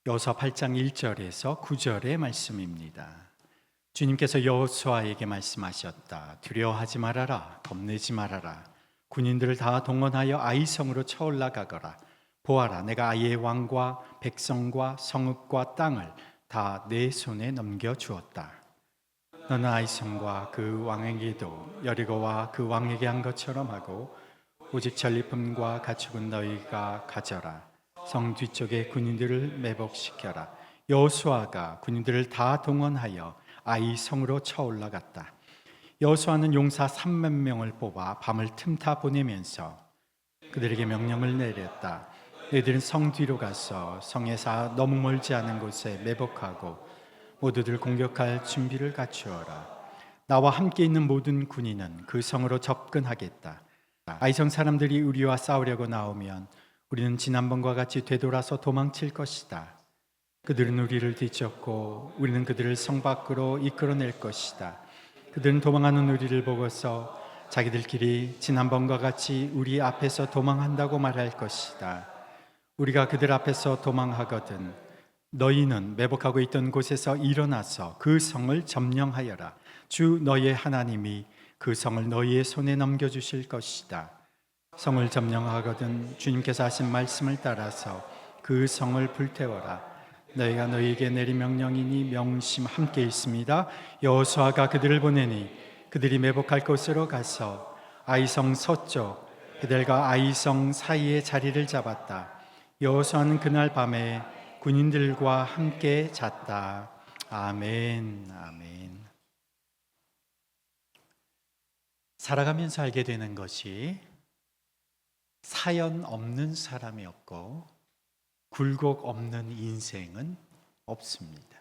여호수아 8장 1절에서 9절의 말씀입니다. 주님께서 여호수아에게 말씀하셨다. 두려워하지 말아라. 겁내지 말아라. 군인들을 다 동원하여 아이성으로 쳐올라가거라. 보아라, 내가 아이의 왕과 백성과 성읍과 땅을 다 내 손에 넘겨주었다. 너는 아이성과 그 왕에게도 여리고와 그 왕에게 한 것처럼 하고 오직 전리품과 가축은 너희가 가져라. 성 뒤쪽에 군인들을 매복시켜라. 여호수아가 군인들을 다 동원하여 아이 성으로 쳐올라갔다. 여호수아는 용사 3만 명을 뽑아 밤을 틈타 보내면서 그들에게 명령을 내렸다. 너희들은 성 뒤로 가서 성에서 너무 멀지 않은 곳에 매복하고 모두들 공격할 준비를 갖추어라. 나와 함께 있는 모든 군인은 그 성으로 접근하겠다. 아이성 사람들이 우리와 싸우려고 나오면 우리는 지난번과 같이 되돌아서 도망칠 것이다. 그들은 우리를 뒤쫓고 우리는 그들을 성 밖으로 이끌어낼 것이다. 그들은 도망하는 우리를 보고서 자기들끼리 지난번과 같이 우리 앞에서 도망한다고 말할 것이다. 우리가 그들 앞에서 도망하거든 너희는 매복하고 있던 곳에서 일어나서 그 성을 점령하여라. 주 너희의 하나님이 그 성을 너희의 손에 넘겨주실 것이다. 성을 점령하거든 주님께서 하신 말씀을 따라서 그 성을 불태워라. 너희가 너희에게 내린 명령이니 명심 함께 있습니다. 여호수아가 그들을 보내니 그들이 매복할 곳으로 가서 아이성 서쪽 베델과 아이성 사이에 자리를 잡았다. 여호수아는 그날 밤에 군인들과 함께 잤다. 아멘, 아멘. 살아가면서 알게 되는 것이 사연 없는 사람이 없고 굴곡 없는 인생은 없습니다.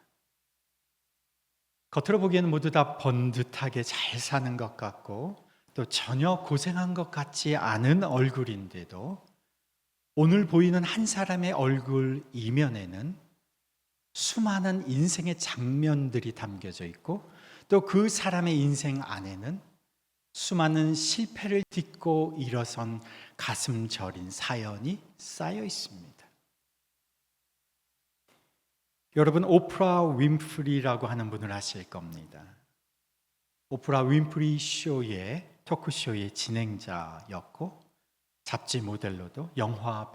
겉으로 보기에는 모두 다 번듯하게 잘 사는 것 같고 또 전혀 고생한 것 같지 않은 얼굴인데도 오늘 보이는 한 사람의 얼굴 이면에는 수많은 인생의 장면들이 담겨져 있고 또 그 사람의 인생 안에는 수많은 실패를 딛고 일어선 가슴 저린 사연이 쌓여 있습니다. 여러분, 오프라 윈프리라고 하는 분을 아실 겁니다. 오프라 윈프리 쇼의 토크쇼의 진행자였고 잡지 모델로도 영화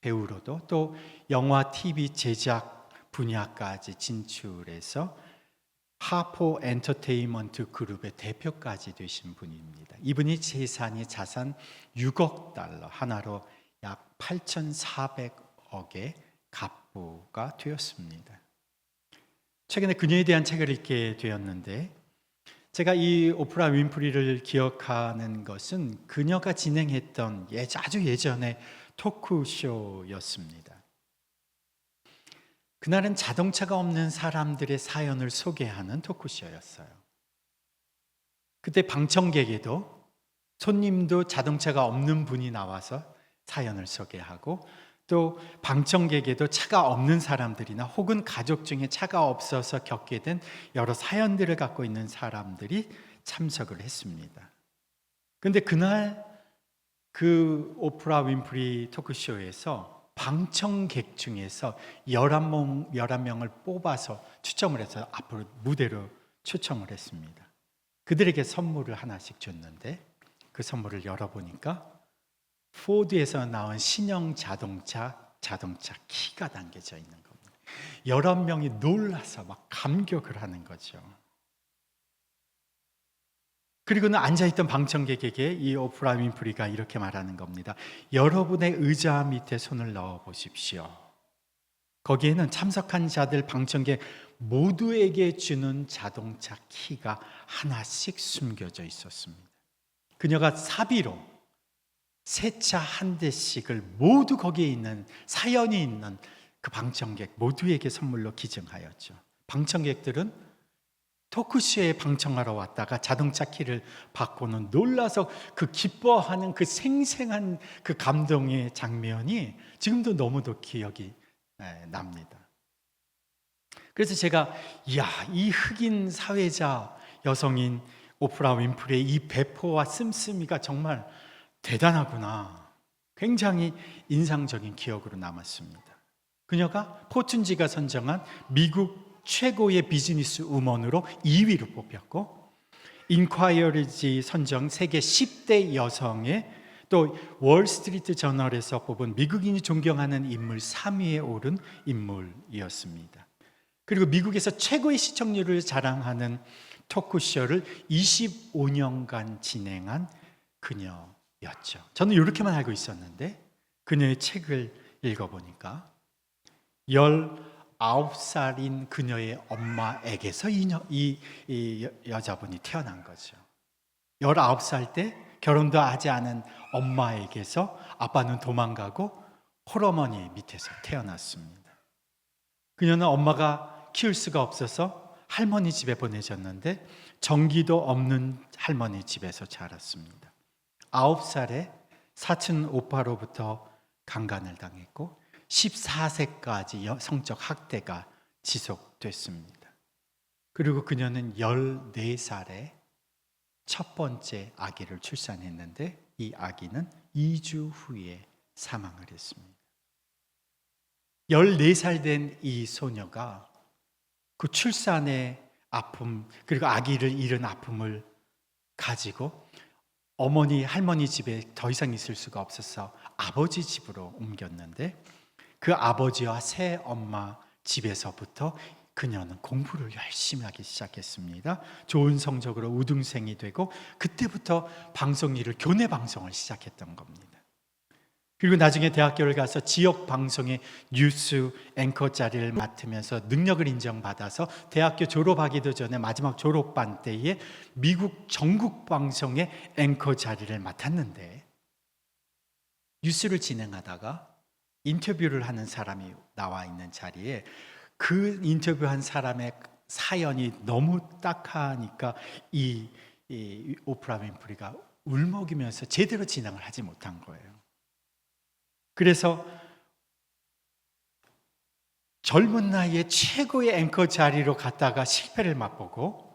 배우로도 또 영화 TV 제작 분야까지 진출해서 하포 엔터테인먼트 그룹의 대표까지 되신 분입니다. 이분이 자산 6억 달러, 하나로 약 8,400억의 갑부가 되었습니다. 최근에 그녀에 대한 책을 읽게 되었는데 제가 이 오프라 윈프리를 기억하는 것은 그녀가 진행했던 아주 예전의 토크쇼였습니다. 그날은 자동차가 없는 사람들의 사연을 소개하는 토크쇼였어요. 그때 방청객에도 손님도 자동차가 없는 분이 나와서 사연을 소개하고 또 방청객에도 차가 없는 사람들이나 혹은 가족 중에 차가 없어서 겪게 된 여러 사연들을 갖고 있는 사람들이 참석을 했습니다. 그런데 그날 그 오프라 윈프리 토크쇼에서 방청객 중에서 11명을 뽑아서 추첨을 해서 앞으로 무대로 초청을 했습니다. 그들에게 선물을 하나씩 줬는데 그 선물을 열어보니까 포드에서 나온 신형 자동차 키가 담겨져 있는 겁니다. 11명이 놀라서 막 감격을 하는 거죠. 그리고는 앉아있던 방청객에게 이 오프라 윈프리가 이렇게 말하는 겁니다. 여러분의 의자 밑에 손을 넣어 보십시오. 거기에는 참석한 자들 방청객 모두에게 주는 자동차 키가 하나씩 숨겨져 있었습니다. 그녀가 사비로 새 차 한 대씩을 모두 거기에 있는 사연이 있는 그 방청객 모두에게 선물로 기증하였죠. 방청객들은 토크쇼에 방청하러 왔다가 자동차 키를 받고는 놀라서 그 기뻐하는 그 생생한 그 감동의 장면이 지금도 너무도 기억이 납니다. 그래서 제가 이 흑인 사회자 여성인 오프라 윈프리의 이 배포와 씀씀이가 정말 대단하구나. 굉장히 인상적인 기억으로 남았습니다. 그녀가 포춘지가 선정한 미국 최고의 비즈니스 우먼으로 2위로 뽑혔고, 인콰이어리지 선정 세계 10대 여성의, 또 월스트리트 저널에서 뽑은 미국인이 존경하는 인물 3위에 오른 인물이었습니다. 그리고 미국에서 최고의 시청률을 자랑하는 토크쇼를 25년간 진행한 그녀였죠. 저는 이렇게만 알고 있었는데 그녀의 책을 읽어보니까 19살인 그녀의 엄마에게서 이 여자분이 태어난 거죠. 19살 때 결혼도 하지 않은 엄마에게서 아빠는 도망가고 홀어머니 밑에서 태어났습니다. 그녀는 엄마가 키울 수가 없어서 할머니 집에 보내졌는데 전기도 없는 할머니 집에서 자랐습니다. 9살에 사촌 오빠로부터 강간을 당했고 14세까지 성적 학대가 지속됐습니다. 그리고 그녀는 14살에 첫 번째 아기를 출산했는데 이 아기는 2주 후에 사망을 했습니다. 14살 된 이 소녀가 그 출산의 아픔, 그리고 아기를 잃은 아픔을 가지고 어머니, 할머니 집에 더 이상 있을 수가 없어서 아버지 집으로 옮겼는데 그 아버지와 새 엄마 집에서부터 그녀는 공부를 열심히 하기 시작했습니다. 좋은 성적으로 우등생이 되고 그때부터 방송 일을, 교내 방송을 시작했던 겁니다. 그리고 나중에 대학교를 가서 지역 방송의 뉴스 앵커 자리를 맡으면서 능력을 인정받아서 대학교 졸업하기도 전에 마지막 졸업반 때에 미국 전국 방송의 앵커 자리를 맡았는데, 뉴스를 진행하다가 인터뷰를 하는 사람이 나와 있는 자리에 그 인터뷰한 사람의 사연이 너무 딱하니까 이 오프라 윈프리가 울먹이면서 제대로 진행을 하지 못한 거예요. 그래서 젊은 나이에 최고의 앵커 자리로 갔다가 실패를 맛보고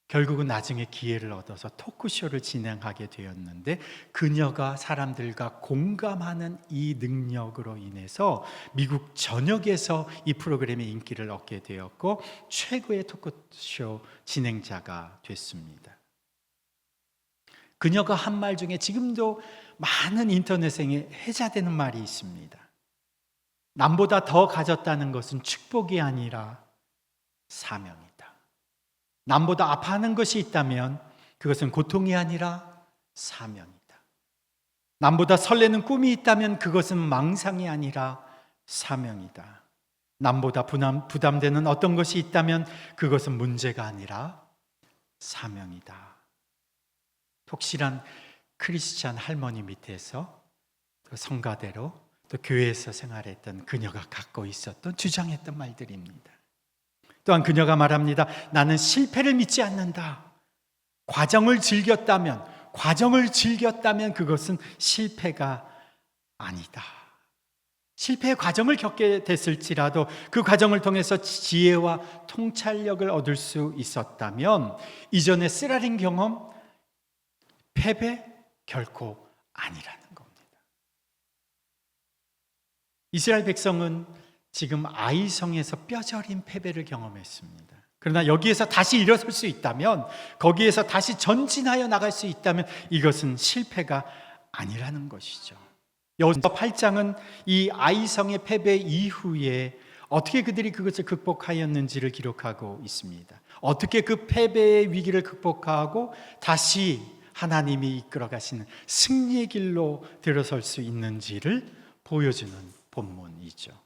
결국은 나중에 기회를 얻어서 토크쇼를 진행하게 되었는데, 그녀가 사람들과 공감하는 이 능력으로 인해서 미국 전역에서 이 프로그램의 인기를 얻게 되었고 최고의 토크쇼 진행자가 됐습니다. 그녀가 한 말 중에 지금도 많은 인터넷에 회자되는 말이 있습니다. 남보다 더 가졌다는 것은 축복이 아니라 사명이다. 남보다 아파하는 것이 있다면 그것은 고통이 아니라 사명이다. 남보다 설레는 꿈이 있다면 그것은 망상이 아니라 사명이다. 남보다 부담되는 어떤 것이 있다면 그것은 문제가 아니라 사명이다. 독실한 크리스찬 할머니 밑에서 그 성가대로 또 교회에서 생활했던 그녀가 갖고 있었던, 주장했던 말들입니다. 또한 그녀가 말합니다. 나는 실패를 믿지 않는다. 과정을 즐겼다면 그것은 실패가 아니다. 실패의 과정을 겪게 됐을지라도 그 과정을 통해서 지혜와 통찰력을 얻을 수 있었다면 이전의 쓰라린 경험, 패배 결코 아니라는 겁니다. 이스라엘 백성은 지금 아이성에서 뼈저린 패배를 경험했습니다. 그러나 여기에서 다시 일어설 수 있다면, 거기에서 다시 전진하여 나갈 수 있다면 이것은 실패가 아니라는 것이죠. 여호수아 8장은 이 아이성의 패배 이후에 어떻게 그들이 그것을 극복하였는지를 기록하고 있습니다. 어떻게 그 패배의 위기를 극복하고 다시 하나님이 이끌어 가시는 승리의 길로 들어설 수 있는지를 보여주는 본문이죠.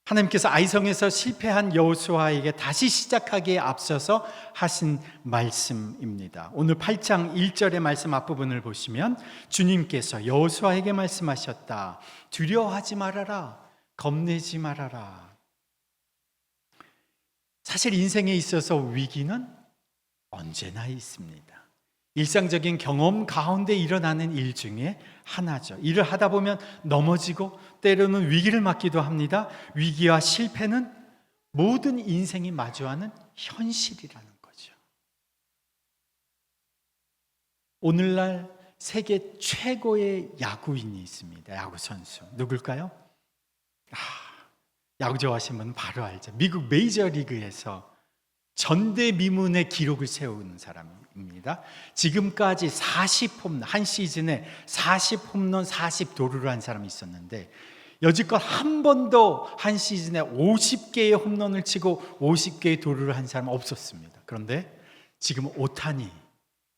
하나님께서 아이성에서 실패한 여호수아에게 다시 시작하기에 앞서서 하신 말씀입니다. 오늘 8장 1절의 말씀 앞부분을 보시면 주님께서 여호수아에게 말씀하셨다. 두려워하지 말아라. 겁내지 말아라. 사실 인생에 있어서 위기는 언제나 있습니다. 일상적인 경험 가운데 일어나는 일 중에 하나죠. 일을 하다 보면 넘어지고 때로는 위기를 맞기도 합니다. 위기와 실패는 모든 인생이 마주하는 현실이라는 거죠. 오늘날 세계 최고의 야구인이 있습니다. 야구 선수. 누굴까요? 야구 좋아하시는 분은 바로 알죠. 미국 메이저리그에서 전대미문의 기록을 세우는 사람입니다. 지금까지 40홈런, 한 시즌에 40홈런 40도루를 한 사람이 있었는데 여지껏 한 번도 한 시즌에 50개의 홈런을 치고 50개의 도루를 한 사람은 없었습니다. 그런데 지금 오타니,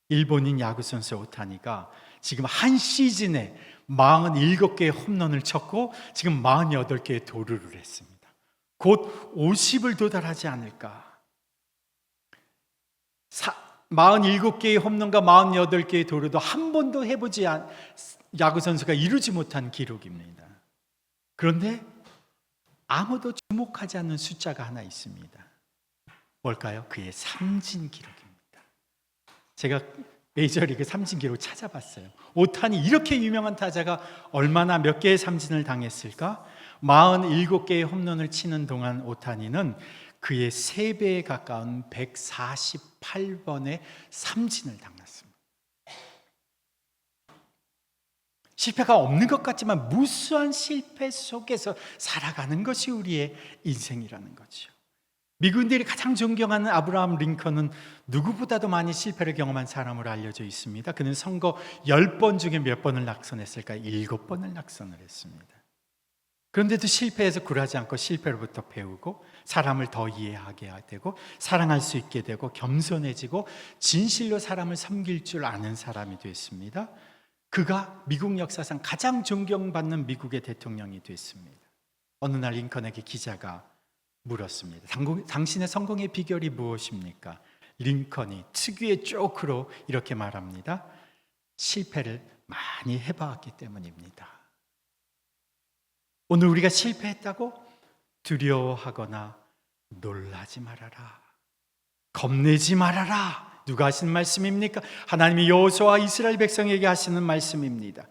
일본인 야구 선수 오타니가 지금 한 시즌에 47개의 홈런을 쳤고 지금 48개의 도루를 했습니다. 곧 50을 도달하지 않을까. 47개의 홈런과 48개의 도루도 한 번도 해보지 않은 야구 선수가 이루지 못한 기록입니다. 그런데 아무도 주목하지 않는 숫자가 하나 있습니다. 뭘까요? 그의 삼진 기록입니다. 제가 메이저리그 삼진 기록 찾아봤어요. 오타니 이렇게 유명한 타자가 얼마나 몇 개의 삼진을 당했을까? 47개의 홈런을 치는 동안 오타니는 그의 3배에 가까운 148번의 삼진을 당했습니다. 실패가 없는 것 같지만 무수한 실패 속에서 살아가는 것이 우리의 인생이라는 거죠. 미국인들이 가장 존경하는 아브라함 링컨은 누구보다도 많이 실패를 경험한 사람으로 알려져 있습니다. 그는 선거 10번 중에 몇 번을 낙선했을까요? 7번을 낙선을 했습니다. 그런데도 실패해서 굴하지 않고 실패로부터 배우고 사람을 더 이해하게 되고 사랑할 수 있게 되고 겸손해지고 진실로 사람을 섬길 줄 아는 사람이 됐습니다. 그가 미국 역사상 가장 존경받는 미국의 대통령이 됐습니다. 어느 날 링컨에게 기자가 물었습니다. 당신의 성공의 비결이 무엇입니까? 링컨이 특유의 조크로 이렇게 말합니다. 실패를 많이 해봤기 때문입니다. 오늘 우리가 실패했다고 두려워하거나 놀라지 말아라. 겁내지 말아라. 누가 하시는 말씀입니까? 하나님이 여호수아와 이스라엘 백성에게 하시는 말씀입니다.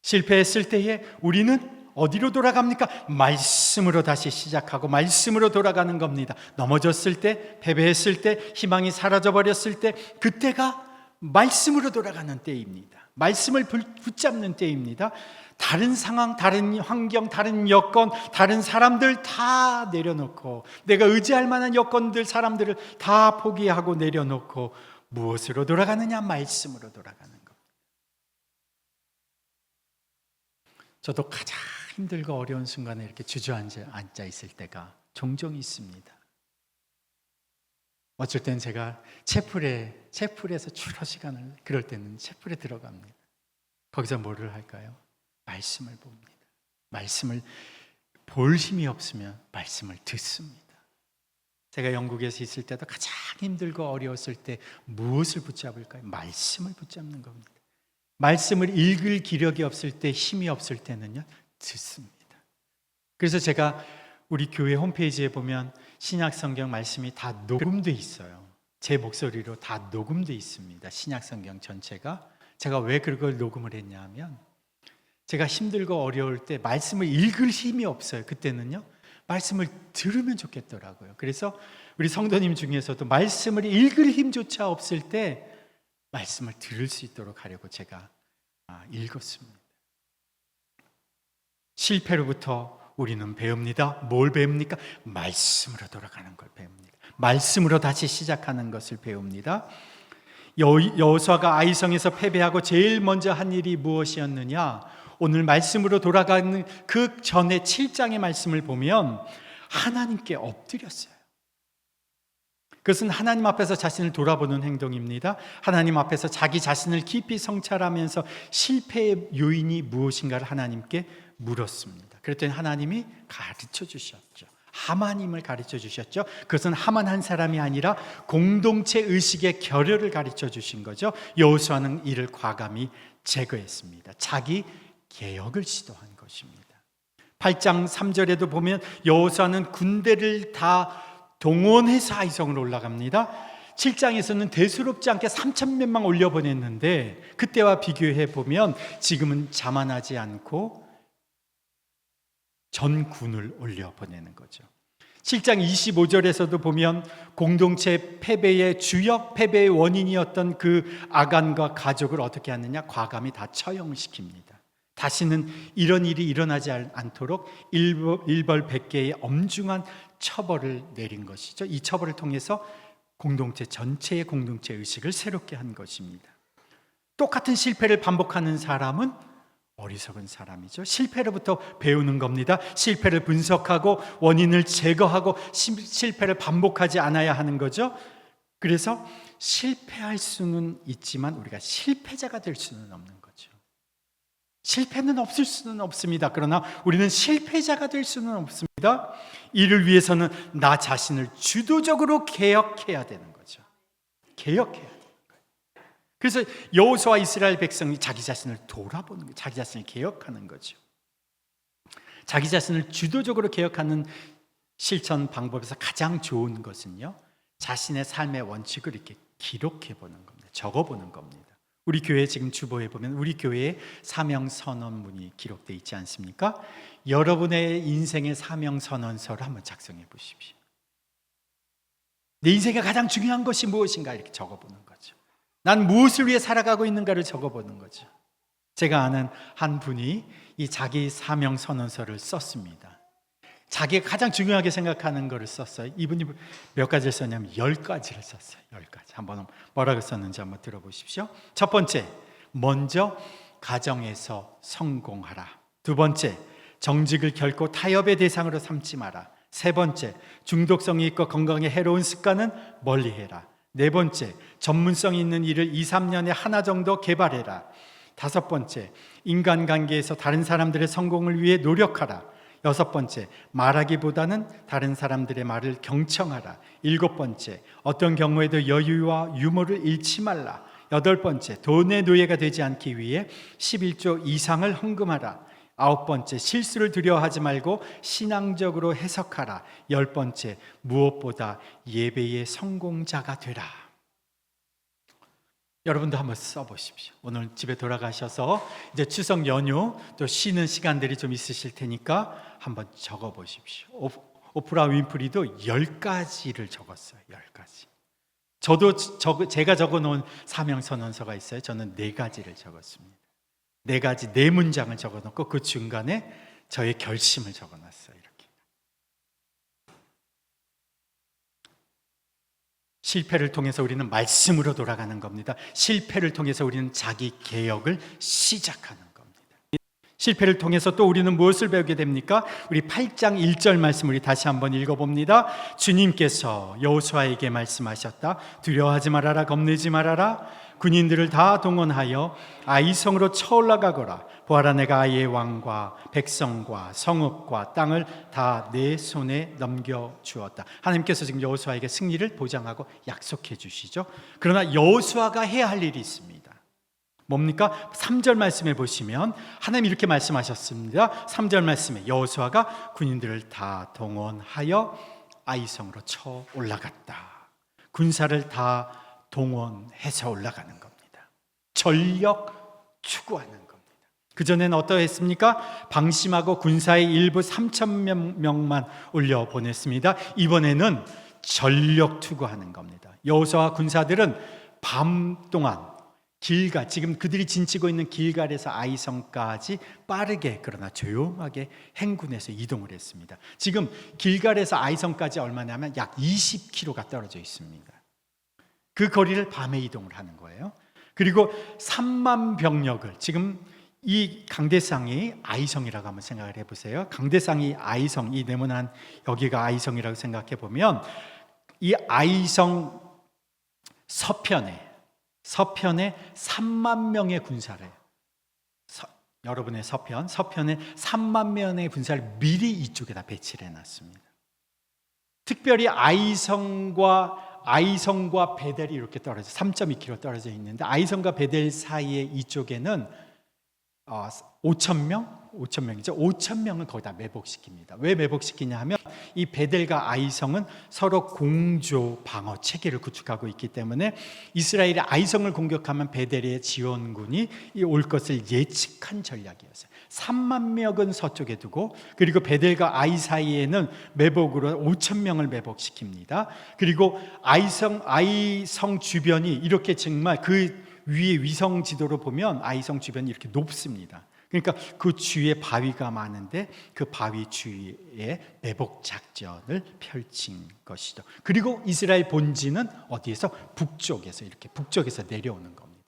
실패했을 때에 우리는 어디로 돌아갑니까? 말씀으로 다시 시작하고 말씀으로 돌아가는 겁니다. 넘어졌을 때, 패배했을 때, 희망이 사라져버렸을 때, 그때가 말씀으로 돌아가는 때입니다. 말씀을 붙잡는 때입니다. 다른 상황, 다른 환경, 다른 여건, 다른 사람들 다 내려놓고 내가 의지할 만한 여건들, 사람들을 다 포기하고 내려놓고 무엇으로 돌아가느냐? 말씀으로 돌아가는 겁니다. 저도 가장 힘들고 어려운 순간에 이렇게 주저앉아 있을 때가 종종 있습니다. 어쩔 때는 제가 채플에서 주로 시간을, 그럴 때는 채플에 들어갑니다. 거기서 뭐를 할까요? 말씀을 봅니다. 말씀을 볼 힘이 없으면 말씀을 듣습니다. 제가 영국에서 있을 때도 가장 힘들고 어려웠을 때 무엇을 붙잡을까요? 말씀을 붙잡는 겁니다. 말씀을 읽을 기력이 없을 때, 힘이 없을 때는요, 듣습니다. 그래서 제가 우리 교회 홈페이지에 보면 신약 성경 말씀이 다 녹음돼 있어요. 제 목소리로 다 녹음돼 있습니다. 신약 성경 전체가. 제가 왜 그걸 녹음을 했냐 하면 제가 힘들고 어려울 때 말씀을 읽을 힘이 없어요. 그때는요, 말씀을 들으면 좋겠더라고요. 그래서 우리 성도님 중에서도 말씀을 읽을 힘조차 없을 때 말씀을 들을 수 있도록 하려고 제가 읽었습니다. 실패로부터 우리는 배웁니다. 뭘 배웁니까? 말씀으로 돌아가는 걸 배웁니다. 말씀으로 다시 시작하는 것을 배웁니다. 여호수아가 아이성에서 패배하고 제일 먼저 한 일이 무엇이었느냐? 오늘 말씀으로 돌아가는 그 전에 7장의 말씀을 보면 하나님께 엎드렸어요. 그것은 하나님 앞에서 자신을 돌아보는 행동입니다. 하나님 앞에서 자기 자신을 깊이 성찰하면서 실패의 요인이 무엇인가를 하나님께 물었습니다. 그랬더니 하나님이 가르쳐 주셨죠. 하만임을 가르쳐 주셨죠. 그것은 하만 한 사람이 아니라 공동체 의식의 결여를 가르쳐 주신 거죠. 여호수아는 이를 과감히 제거했습니다. 자기 개혁을 시도한 것입니다. 8장 3절에도 보면 여호수아는 군대를 다 동원해서 아이성으로 올라갑니다. 7장에서는 대수롭지 않게 3,000몇 명 올려보냈는데 그때와 비교해 보면 지금은 자만하지 않고 전군을 올려보내는 거죠. 7장 25절에서도 보면 공동체 패배의 주역 패배의 원인이었던 그 아간과 가족을 어떻게 하느냐? 과감히 다 처형시킵니다. 다시는 이런 일이 일어나지 않도록 일벌백계의 엄중한 처벌을 내린 것이죠. 이 처벌을 통해서 공동체 전체의 공동체 의식을 새롭게 한 것입니다. 똑같은 실패를 반복하는 사람은 어리석은 사람이죠. 실패로부터 배우는 겁니다. 실패를 분석하고 원인을 제거하고 실패를 반복하지 않아야 하는 거죠. 그래서 실패할 수는 있지만 우리가 실패자가 될 수는 없는 거죠. 실패는 없을 수는 없습니다. 그러나 우리는 실패자가 될 수는 없습니다. 이를 위해서는 나 자신을 주도적으로 개혁해야 되는 거죠. 개혁해야 되는 거예요. 그래서 여호수아와 이스라엘 백성이 자기 자신을 돌아보는 거예요. 자기 자신을 개혁하는 거죠. 자기 자신을 주도적으로 개혁하는 실천 방법에서 가장 좋은 것은요, 자신의 삶의 원칙을 이렇게 기록해 보는 겁니다. 적어 보는 겁니다. 우리 교회 지금 주보에 보면 우리 교회의 사명 선언문이 기록되어 있지 않습니까? 여러분의 인생의 사명 선언서를 한번 작성해 보십시오. 내 인생에 가장 중요한 것이 무엇인가 이렇게 적어 보는 거죠. 난 무엇을 위해 살아가고 있는가를 적어 보는 거죠. 제가 아는 한 분이 이 자기 사명 선언서를 썼습니다. 자기가 가장 중요하게 생각하는 것을 썼어요. 이분이 몇 가지를 썼냐면 10가지를 썼어요. 10가지. 한번 뭐라고 썼는지 한번 들어보십시오. 첫 번째, 먼저 가정에서 성공하라. 두 번째, 정직을 결코 타협의 대상으로 삼지 마라. 세 번째, 중독성이 있고 건강에 해로운 습관은 멀리해라. 네 번째, 전문성 있는 일을 2, 3년에 하나 정도 개발해라. 다섯 번째, 인간관계에서 다른 사람들의 성공을 위해 노력하라. 여섯 번째, 말하기보다는 다른 사람들의 말을 경청하라. 일곱 번째, 어떤 경우에도 여유와 유머를 잃지 말라. 여덟 번째, 돈의 노예가 되지 않기 위해 11조 이상을 헌금하라. 아홉 번째, 실수를 두려워하지 말고 신앙적으로 해석하라. 열 번째, 무엇보다 예배의 성공자가 되라. 여러분도 한번 써보십시오. 오늘 집에 돌아가셔서 이제 추석 연휴 또 쉬는 시간들이 좀 있으실 테니까 한번 적어보십시오. 오프라 윈프리도 10가지를 적었어요. 10가지. 저도 제가 적어놓은 사명선언서가 있어요. 저는 4가지를 적었습니다. 4가지, 4문장을 적어놓고 그 중간에 저의 결심을 적어놨어요. 이렇게. 실패를 통해서 우리는 말씀으로 돌아가는 겁니다. 실패를 통해서 우리는 자기 개혁을 시작하는 겁니다. 실패를 통해서 또 우리는 무엇을 배우게 됩니까? 우리 8장 1절 말씀 우리 다시 한번 읽어봅니다. 주님께서 여호수아에게 말씀하셨다. 두려워하지 말아라, 겁내지 말아라. 군인들을 다 동원하여 아이성으로 쳐올라가거라. 보아라, 내가 아이의 왕과 백성과 성읍과 땅을 다 내 손에 넘겨주었다. 하나님께서 지금 여호수아에게 승리를 보장하고 약속해 주시죠. 그러나 여호수아가 해야 할 일이 있습니다. 뭡니까? 3절 말씀에 보시면 하나님 이렇게 말씀하셨습니다. 3절 말씀에 여호수아가 군인들을 다 동원하여 아이성으로 쳐 올라갔다. 군사를 다 동원해서 올라가는 겁니다. 전력 추구하는 겁니다. 그전에는 어떠했습니까? 방심하고 군사의 일부 3,000명만 올려보냈습니다. 이번에는 전력 투구하는 겁니다. 여호수아 군사들은 밤 동안 길갈, 지금 그들이 진치고 있는 길갈에서 아이성까지 빠르게 그러나 조용하게 행군해서 이동을 했습니다. 지금 길갈에서 아이성까지 얼마냐면 약 20km가 떨어져 있습니다. 그 거리를 밤에 이동을 하는 거예요. 그리고 3만 병력을, 지금 이 강대상이 아이성이라고 한번 생각을 해보세요. 강대상이 아이성, 이 네모난 여기가 아이성이라고 생각해 보면 이 아이성 서편에 3만 명의 군사를, 여러분의 서편에 3만 명의 군사를 미리 이쪽에다 배치를 해놨습니다. 특별히 아이성과 베델이 이렇게 떨어져 3.2km 떨어져 있는데 아이성과 베델 사이에 이쪽에는 5,000명이죠. 5,000명을 거기다 매복시킵니다. 왜 매복시키냐 하면 이 베델과 아이성은 서로 공조 방어 체계를 구축하고 있기 때문에 이스라엘이 아이성을 공격하면 베델의 지원군이 올 것을 예측한 전략이었어요. 3만 명은 서쪽에 두고 그리고 베델과 아이 사이에는 매복으로 5,000명을 매복시킵니다. 그리고 아이성 주변이 이렇게 정말 그 위에 위성 지도로 보면 아이성 주변이 이렇게 높습니다. 그러니까 그 주위에 바위가 많은데 그 바위 주위에 매복 작전을 펼친 것이죠. 그리고 이스라엘 본지는 어디에서? 북쪽에서, 이렇게 북쪽에서 내려오는 겁니다.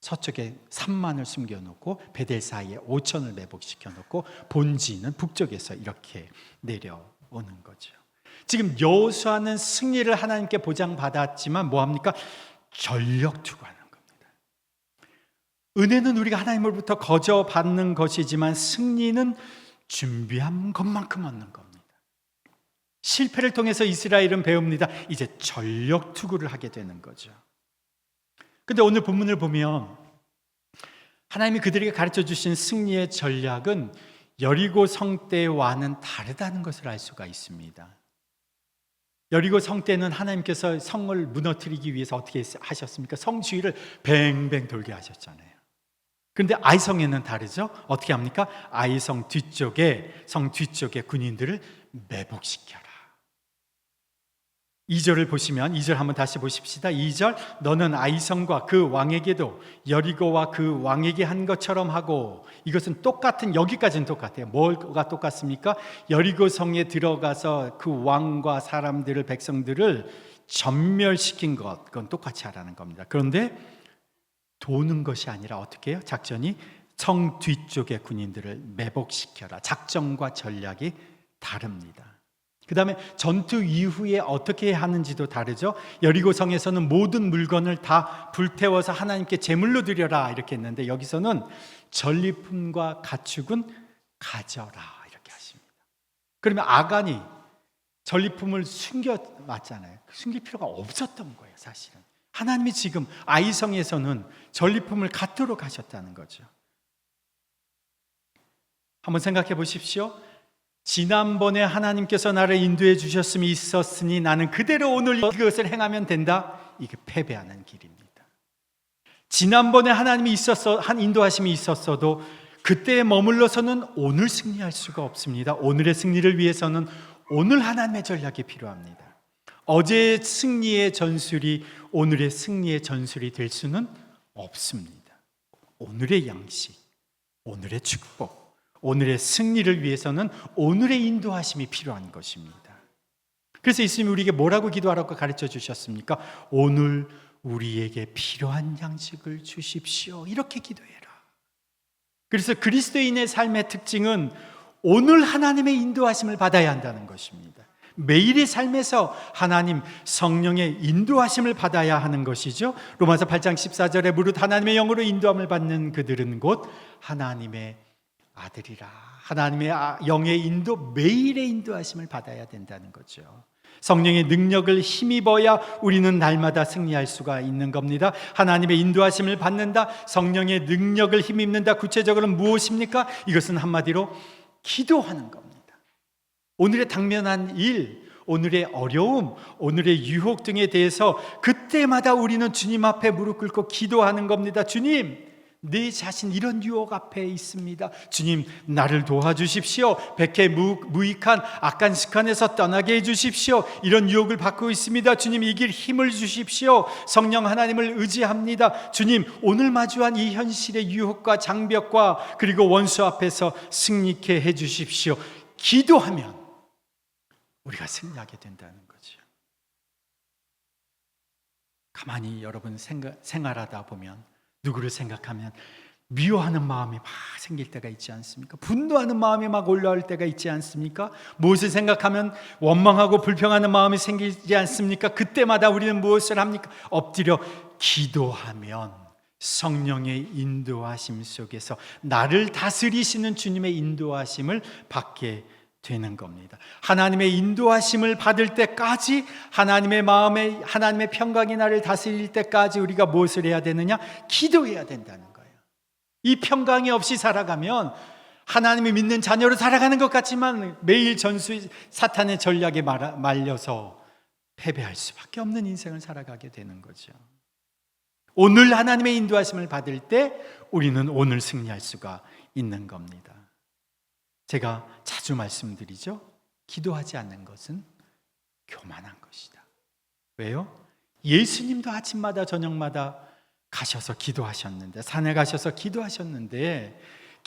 서쪽에 3만을 숨겨놓고 베델 사이에 5천을 매복시켜 놓고 본지는 북쪽에서 이렇게 내려오는 거죠. 지금 여호수아는 승리를 하나님께 보장받았지만 뭐합니까? 전력 투구하는 겁니다. 은혜는 우리가 하나님으로부터 거저 받는 것이지만 승리는 준비한 것만큼 얻는 겁니다. 실패를 통해서 이스라엘은 배웁니다. 이제 전력 투구를 하게 되는 거죠. 근데 오늘 본문을 보면 하나님이 그들에게 가르쳐 주신 승리의 전략은 여리고 성 때와는 다르다는 것을 알 수가 있습니다. 여리고 성 때는 하나님께서 성을 무너뜨리기 위해서 어떻게 하셨습니까? 성 주위를 뱅뱅 돌게 하셨잖아요. 그런데 아이성에는 다르죠? 어떻게 합니까? 아이성 뒤쪽에, 성 뒤쪽에 군인들을 매복시켜라. 2절을 보시면 2절 한번 다시 보십시다. 2절, 너는 아이성과 그 왕에게도 여리고와 그 왕에게 한 것처럼 하고, 이것은 똑같은, 여기까지는 똑같아요. 뭐가 똑같습니까? 여리고 성에 들어가서 그 왕과 사람들을, 백성들을 전멸시킨 것, 그건 똑같이 하라는 겁니다. 그런데 도는 것이 아니라 어떻게 해요? 작전이 성 뒤쪽의 군인들을 매복시켜라. 작전과 전략이 다릅니다. 그 다음에 전투 이후에 어떻게 하는지도 다르죠. 여리고 성에서는 모든 물건을 다 불태워서 하나님께 제물로 드려라 이렇게 했는데, 여기서는 전리품과 가축은 가져라 이렇게 하십니다. 그러면 아간이 전리품을 숨겨놨잖아요. 숨길 필요가 없었던 거예요. 사실은 하나님이 지금 아이성에서는 전리품을 갖도록 하셨다는 거죠. 한번 생각해 보십시오. 지난번에 하나님께서 나를 인도해 주셨음이 있었으니 나는 그대로 오늘 이것을 행하면 된다. 이게 패배하는 길입니다. 지난번에 하나님이 한 인도하심이 있었어도 그때에 머물러서는 오늘 승리할 수가 없습니다. 오늘의 승리를 위해서는 오늘 하나님의 전략이 필요합니다. 어제의 승리의 전술이 오늘의 승리의 전술이 될 수는 없습니다. 오늘의 양식, 오늘의 축복, 오늘의 승리를 위해서는 오늘의 인도하심이 필요한 것입니다. 그래서 예수님이 우리에게 뭐라고 기도하라고 가르쳐 주셨습니까? 오늘 우리에게 필요한 양식을 주십시오. 이렇게 기도해라. 그래서 그리스도인의 삶의 특징은 오늘 하나님의 인도하심을 받아야 한다는 것입니다. 매일의 삶에서 하나님 성령의 인도하심을 받아야 하는 것이죠. 로마서 8장 14절에 무릇 하나님의 영으로 인도함을 받는 그들은 곧 하나님의 아들이라. 하나님의 영의 인도, 매일의 인도하심을 받아야 된다는 거죠. 성령의 능력을 힘입어야 우리는 날마다 승리할 수가 있는 겁니다. 하나님의 인도하심을 받는다, 성령의 능력을 힘입는다. 구체적으로는 무엇입니까? 이것은 한마디로 기도하는 겁니다. 오늘의 당면한 일, 오늘의 어려움, 오늘의 유혹 등에 대해서 그때마다 우리는 주님 앞에 무릎 꿇고 기도하는 겁니다. 주님, 내 자신 이런 유혹 앞에 있습니다. 주님, 나를 도와주십시오. 백해 무익한 악한 습관에서 떠나게 해주십시오. 이런 유혹을 받고 있습니다. 주님, 이길 힘을 주십시오. 성령 하나님을 의지합니다. 주님, 오늘 마주한 이 현실의 유혹과 장벽과 그리고 원수 앞에서 승리케 해주십시오. 기도하면 우리가 승리하게 된다는 거죠. 가만히 여러분 생활하다 보면 누구를 생각하면 미워하는 마음이 막 생길 때가 있지 않습니까? 분노하는 마음이 막 올라올 때가 있지 않습니까? 무엇을 생각하면 원망하고 불평하는 마음이 생기지 않습니까? 그때마다 우리는 무엇을 합니까? 엎드려 기도하면 성령의 인도하심 속에서 나를 다스리시는 주님의 인도하심을 받게 되는 겁니다. 하나님의 인도하심을 받을 때까지, 하나님의 마음에 하나님의 평강이 나를 다스릴 때까지 우리가 무엇을 해야 되느냐? 기도해야 된다는 거예요. 이 평강이 없이 살아가면 하나님이 믿는 자녀로 살아가는 것 같지만 매일 사탄의 전략에 말려서 패배할 수밖에 없는 인생을 살아가게 되는 거죠. 오늘 하나님의 인도하심을 받을 때 우리는 오늘 승리할 수가 있는 겁니다. 제가 자주 말씀드리죠. 기도하지 않는 것은 교만한 것이다. 왜요? 예수님도 아침마다 저녁마다 가셔서 기도하셨는데, 산에 가셔서 기도하셨는데,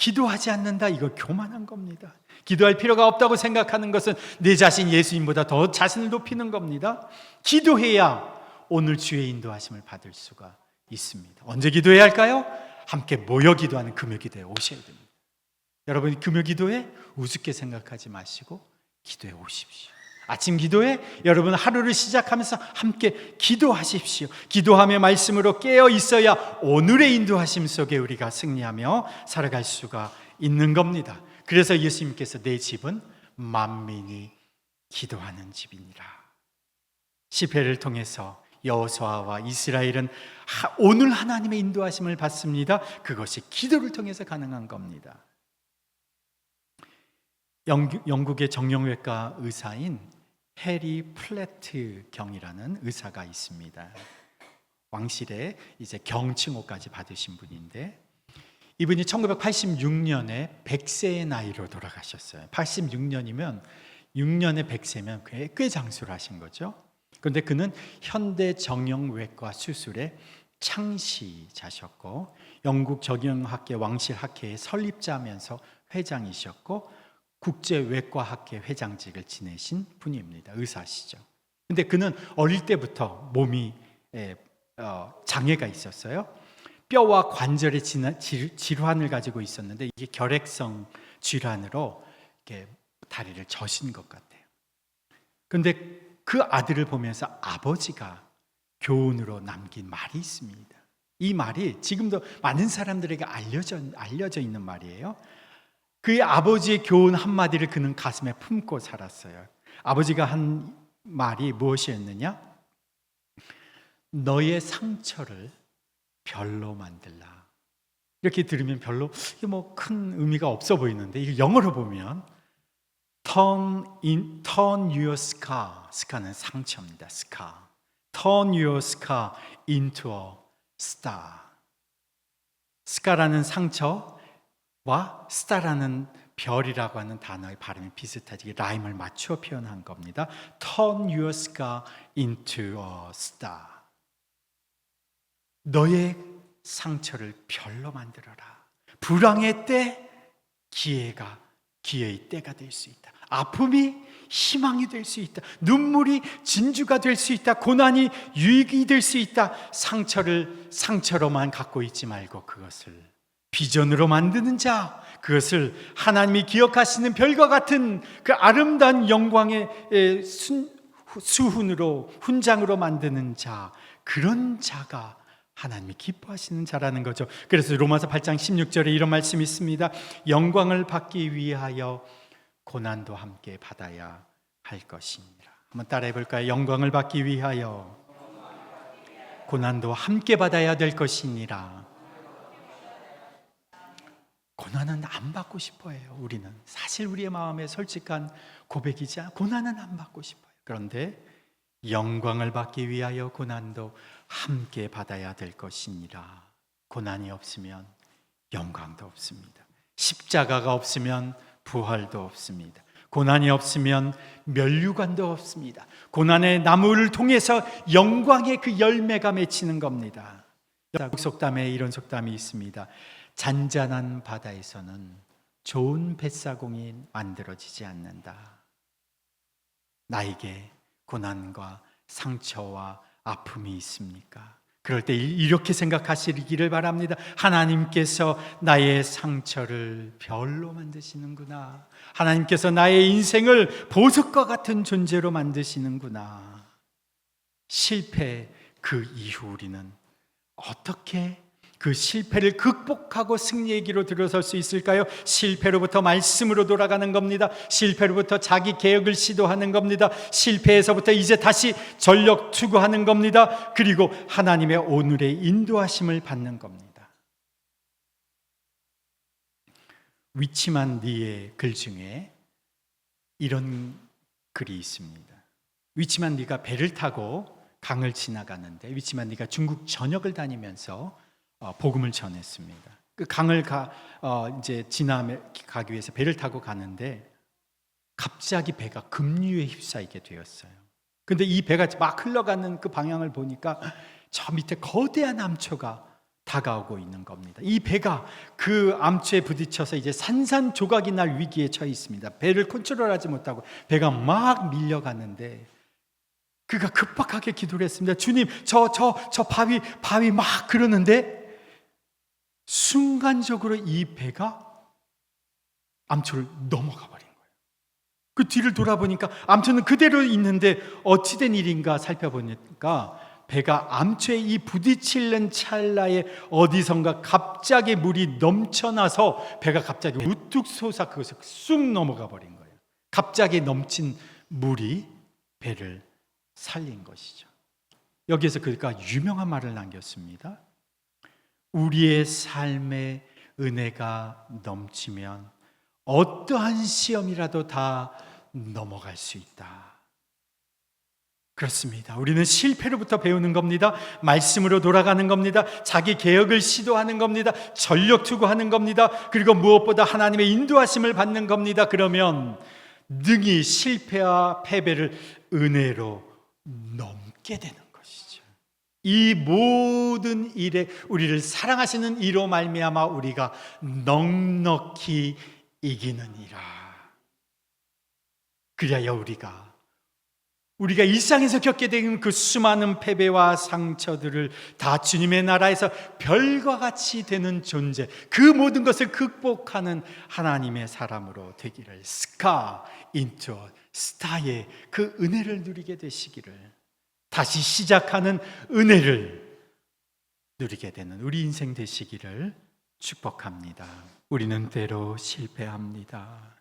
기도하지 않는다, 이거 교만한 겁니다. 기도할 필요가 없다고 생각하는 것은 내 자신 예수님보다 더 자신을 높이는 겁니다. 기도해야 오늘 주의 인도하심을 받을 수가 있습니다. 언제 기도해야 할까요? 함께 모여 기도하는 금요 기도에 오셔야 됩니다. 여러분이 금요 기도에 우습게 생각하지 마시고 기도에 오십시오. 아침 기도에 여러분 하루를 시작하면서 함께 기도하십시오. 기도하며 말씀으로 깨어 있어야 오늘의 인도하심 속에 우리가 승리하며 살아갈 수가 있는 겁니다. 그래서 예수님께서 내 집은 만민이 기도하는 집이니라. 시편을 통해서 여호수아와 이스라엘은 오늘 하나님의 인도하심을 받습니다. 그것이 기도를 통해서 가능한 겁니다. 영국의 정형외과 의사인 해리 플래트 경이라는 의사가 있습니다. 왕실에 이제 경칭호까지 받으신 분인데, 이분이 1986년에 100세의 나이로 돌아가셨어요. 86년이면 6년에 100세면 꽤 장수를 하신 거죠. 그런데 그는 현대 정형외과 수술의 창시자셨고, 영국 정형학회 왕실학회의 설립자면서 회장이셨고, 국제외과학회 회장직을 지내신 분입니다. 의사시죠. 근데 그는 어릴 때부터 몸이 장애가 있었어요. 뼈와 관절의 질환을 가지고 있었는데, 이게 결핵성 질환으로 이렇게 다리를 저신 것 같아요. 그런데 그 아들을 보면서 아버지가 교훈으로 남긴 말이 있습니다. 이 말이 지금도 많은 사람들에게 알려져 있는 말이에요. 그의 아버지의 교훈 한마디를 그는 가슴에 품고 살았어요. 아버지가 한 말이 무엇이었느냐? 너의 상처를 별로 만들라. 이렇게 들으면 별로 뭐 큰 의미가 없어 보이는데, 이게 영어로 보면 turn your scar. scar는 상처입니다. scar. turn your scar into a star. scar라는 상처와 star라는 별이라고 하는 단어의 발음이 비슷하지, 라임을 맞춰 표현한 겁니다. turn your scar into a star. 너의 상처를 별로 만들어라. 불황의 때 기회의 때가 될 수 있다. 아픔이 희망이 될 수 있다. 눈물이 진주가 될 수 있다. 고난이 유익이 될 수 있다. 상처를 상처로만 갖고 있지 말고 그것을 비전으로 만드는 자, 그것을 하나님이 기억하시는 별과 같은 그 아름다운 영광의 수훈으로, 훈장으로 만드는 자, 그런 자가 하나님이 기뻐하시는 자라는 거죠. 그래서 로마서 8장 16절에 이런 말씀이 있습니다. 영광을 받기 위하여 고난도 함께 받아야 할 것이니라. 한번 따라해 볼까요? 영광을 받기 위하여 고난도 함께 받아야 될 것이니라. 고난은 안 받고 싶어해요. 우리는 사실 우리의 마음에 솔직한 고백이지 않아 고난은 안 받고 싶어요. 그런데 영광을 받기 위하여 고난도 함께 받아야 될 것이니라. 고난이 없으면 영광도 없습니다. 십자가가 없으면 부활도 없습니다. 고난이 없으면 면류관도 없습니다. 고난의 나무를 통해서 영광의 그 열매가 맺히는 겁니다. 속담에 이런 속담이 있습니다. 잔잔한 바다에서는 좋은 뱃사공이 만들어지지 않는다. 나에게 고난과 상처와 아픔이 있습니까? 그럴 때 이렇게 생각하시기를 바랍니다. 하나님께서 나의 상처를 별로 만드시는구나. 하나님께서 나의 인생을 보석과 같은 존재로 만드시는구나. 실패 그 이후 우리는 어떻게 그 실패를 극복하고 승리의 길로 들어설 수 있을까요? 실패로부터 말씀으로 돌아가는 겁니다. 실패로부터 자기 개혁을 시도하는 겁니다. 실패에서부터 이제 다시 전력 투구하는 겁니다. 그리고 하나님의 오늘의 인도하심을 받는 겁니다. 위치만 니의 글 중에 이런 글이 있습니다. 위치만 니가 배를 타고 강을 지나가는데, 위치만 니가 중국 전역을 다니면서 복음을 전했습니다. 그 강을 이제 지나가기 위해서 배를 타고 가는데 갑자기 배가 급류에 휩싸이게 되었어요. 근데 이 배가 막 흘러가는 그 방향을 보니까 저 밑에 거대한 암초가 다가오고 있는 겁니다. 이 배가 그 암초에 부딪혀서 이제 산산조각이 날 위기에 처해 있습니다. 배를 컨트롤하지 못하고 배가 막 밀려가는데 그가 급박하게 기도를 했습니다. 주님, 저 바위 막 그러는데 순간적으로 이 배가 암초를 넘어가 버린 거예요. 그 뒤를 돌아보니까 암초는 그대로 있는데 어찌된 일인가 살펴보니까 배가 암초에 이 부딪히는 찰나에 어디선가 갑자기 물이 넘쳐나서 배가 갑자기 우뚝 솟아 그것을 쑥 넘어가 버린 거예요. 갑자기 넘친 물이 배를 살린 것이죠. 여기에서 그가 유명한 말을 남겼습니다. 우리의 삶에 은혜가 넘치면 어떠한 시험이라도 다 넘어갈 수 있다. 그렇습니다. 우리는 실패로부터 배우는 겁니다. 말씀으로 돌아가는 겁니다. 자기 개혁을 시도하는 겁니다. 전력 투구하는 겁니다. 그리고 무엇보다 하나님의 인도하심을 받는 겁니다. 그러면 능히 실패와 패배를 은혜로 넘게 되는 것이죠. 이 모든 일에 우리를 사랑하시는 이로 말미암아 우리가 넉넉히 이기느니라. 그리하여 우리가 일상에서 겪게 되는 그 수많은 패배와 상처들을 다 주님의 나라에서 별과 같이 되는 존재, 그 모든 것을 극복하는 하나님의 사람으로 되기를, 스카 인투 스타의 그 은혜를 누리게 되시기를, 다시 시작하는 은혜를 누리게 되는 우리 인생 되시기를 축복합니다. 우리는 때로 실패합니다.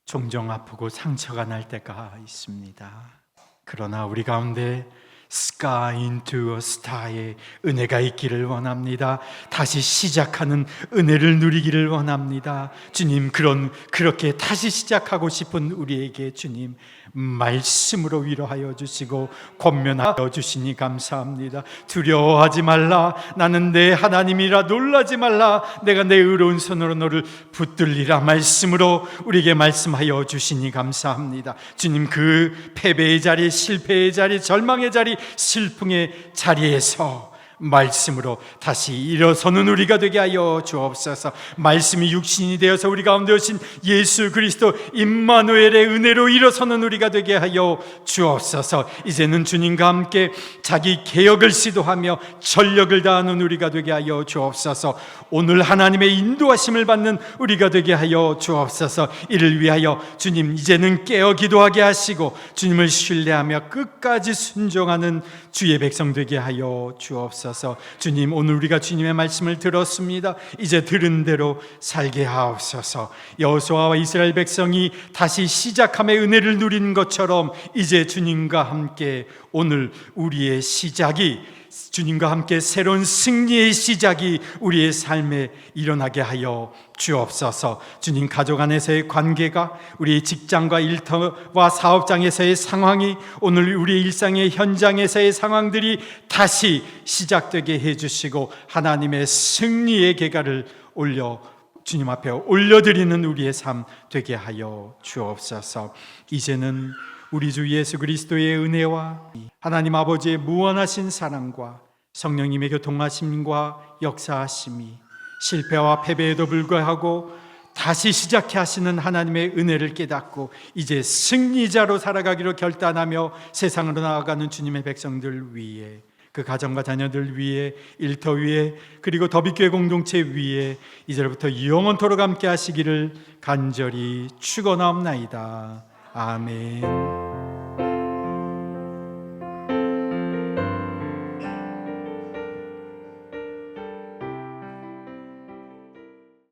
종종 아프고 상처가 날 때가 있습니다. 그러나 우리 가운데 스카 인투 스타의 은혜가 있기를 원합니다. 다시 시작하는 은혜를 누리기를 원합니다. 주님, 그렇게 다시 시작하고 싶은 우리에게 주님 말씀으로 위로하여 주시고 권면하여 주시니 감사합니다. 두려워하지 말라. 나는 내 하나님이라. 놀라지 말라. 내가 내 의로운 손으로 너를 붙들리라. 말씀으로 우리에게 말씀하여 주시니 감사합니다. 주님, 그 패배의 자리, 실패의 자리, 절망의 자리, 슬픔의 자리에서 말씀으로 다시 일어서는 우리가 되게 하여 주옵소서. 말씀이 육신이 되어서 우리 가운데 오신 예수 그리스도 임마누엘의 은혜로 일어서는 우리가 되게 하여 주옵소서. 이제는 주님과 함께 자기 개혁을 시도하며 전력을 다하는 우리가 되게 하여 주옵소서. 오늘 하나님의 인도하심을 받는 우리가 되게 하여 주옵소서. 이를 위하여 주님, 이제는 깨어 기도하게 하시고 주님을 신뢰하며 끝까지 순종하는 주의 백성 되게 하여 주옵소서. 주님, 오늘 우리가 주님의 말씀을 들었습니다. 이제 들은 대로 살게 하옵소서. 여호수아와 이스라엘 백성이 다시 시작함의 은혜를 누린 것처럼 이제 주님과 함께 오늘 우리의 시작이, 주님과 함께 새로운 승리의 시작이 우리의 삶에 일어나게 하여 주옵소서. 주님, 가족 안에서의 관계가, 우리 직장과 일터와 사업장에서의 상황이, 오늘 우리 일상의 현장에서의 상황들이 다시 시작되게 해주시고 하나님의 승리의 계가를 주님 앞에 올려드리는 우리의 삶 되게 하여 주옵소서. 이제는 우리 주 예수 그리스도의 은혜와 하나님 아버지의 무한하신 사랑과 성령님의 교통하심과 역사하심이 실패와 패배에도 불구하고 다시 시작해 하시는 하나님의 은혜를 깨닫고 이제 승리자로 살아가기로 결단하며 세상으로 나아가는 주님의 백성들 위해, 그 가정과 자녀들 위해, 일터 위에, 그리고 더비교회 공동체 위에 이제부터 영원토록 함께 하시기를 간절히 축원하옵나이다. 아멘.